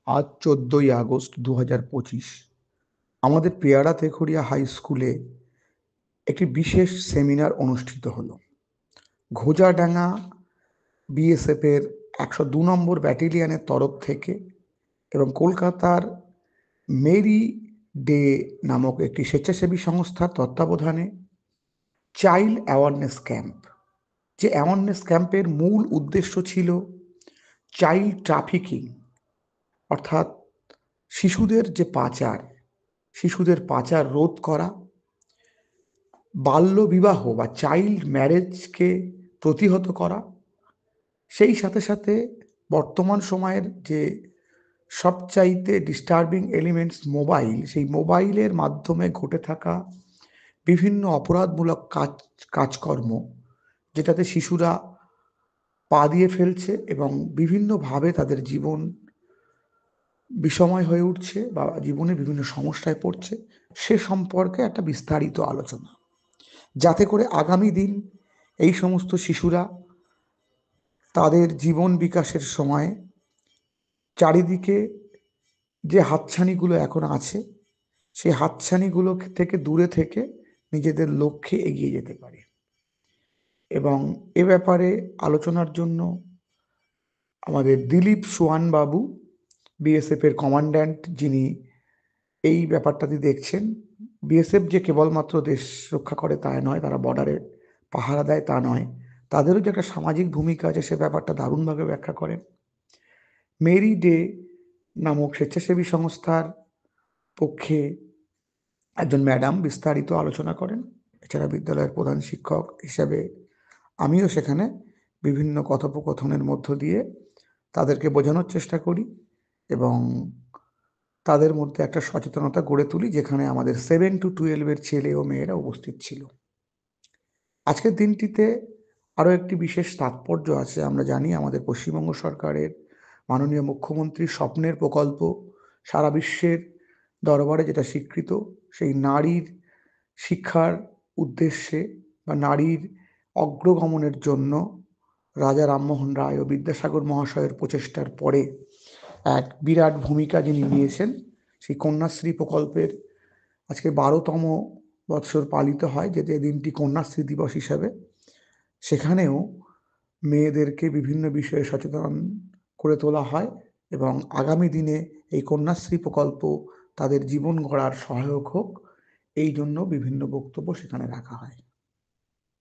আজ 14ই আগস্ট 2025 আমাদের পেয়ারা তেঘরিয়া হাই স্কুলে একটি বিশেষ সেমিনার অনুষ্ঠিত হলো। ঘোজাডাঙ্গা বিএসএফ এর 102 নম্বর ব্যাটালিয়নের তরফ থেকে এবং কলকাতার মেরি ডে নামক একটি স্বেচ্ছাসেবী সংস্থার তত্ত্বাবধানে চাইল্ড অ্যাওয়ারনেস ক্যাম্প, যে অ্যাওয়ারনেস ক্যাম্পের মূল উদ্দেশ্য ছিল চাইল্ড ট্রাফিকিং, অর্থাৎ শিশুদের যে পাচার, শিশুদের পাচার রোধ করা, বাল্য বিবাহ বা চাইল্ড ম্যারেজকে প্রতিহত করা। সেই সাথে সাথে বর্তমান সময়ের যে সবচাইতে ডিস্টার্বিং এলিমেন্টস মোবাইল, সেই মোবাইলের মাধ্যমে ঘটে থাকা বিভিন্ন অপরাধমূলক কাজকর্ম, যেটাতে শিশুরা পা দিয়ে ফেলছে এবং বিভিন্নভাবে তাদের জীবন বিষময় হয়ে উঠছে বা জীবনে বিভিন্ন সমস্যায় পড়ছে, সে সম্পর্কে একটা বিস্তারিত আলোচনা, যাতে করে আগামী দিন এই সমস্ত শিশুরা তাদের জীবন বিকাশের সময় চারিদিকে যে হাতছানিগুলো এখন আছে, সেই হাতছানিগুলো থেকে দূরে থেকে নিজেদের লক্ষ্যে এগিয়ে যেতে পারে। এবং এ ব্যাপারে আলোচনার জন্য আমাদের দিলীপ সোয়ান বাবু, বিএসএফ এর কমান্ড্যান্ট, যিনি এই ব্যাপারটাতে দেখছেন। বিএসএফ যে কেবলমাত্র দেশ রক্ষা করে তা নয়, তারা বর্ডারে পাহারা দেয় তা নয়, তাদেরও যে একটা সামাজিক ভূমিকা আছে সে ব্যাপারটা দারুণভাবে ব্যাখ্যা করেন। মেরি ডে নামক স্বেচ্ছাসেবী সংস্থার পক্ষে একজন ম্যাডাম বিস্তারিত আলোচনা করেন। এছাড়া বিদ্যালয়ের প্রধান শিক্ষক হিসেবে আমিও সেখানে বিভিন্ন কথোপকথনের মধ্য দিয়ে তাদেরকে বোঝানোর চেষ্টা করি এবং তাদের মধ্যে একটা সচেতনতা গড়ে তুলি, যেখানে আমাদের 7 to 12 ছেলে ও মেয়েরা উপস্থিত ছিল। আজকের দিনটিতে আরও একটি বিশেষ তাৎপর্য আছে। আমরা জানি আমাদের পশ্চিমবঙ্গ সরকারের মাননীয় মুখ্যমন্ত্রীর স্বপ্নের প্রকল্প, সারা বিশ্বের দরবারে যেটা স্বীকৃত, সেই নারীর শিক্ষার উদ্দেশ্যে বা নারীর অগ্রগমনের জন্য রাজা রামমোহন রায় ও বিদ্যাসাগর মহাশয়ের প্রচেষ্টার পরে এক বিরাট ভূমিকা যিনি নিয়েছেন, সেই কন্যাশ্রী প্রকল্পের আজকে 12তম বৎসর পালিত হয়, যে দিনটি কন্যাশ্রী দিবস হিসাবে। সেখানেও মেয়েদেরকে বিভিন্ন বিষয়ে সচেতন করে তোলা হয় এবং আগামী দিনে এই কন্যাশ্রী প্রকল্প তাদের জীবন গড়ার সহায়ক হোক, এই জন্য বিভিন্ন বক্তব্য সেখানে রাখা হয়।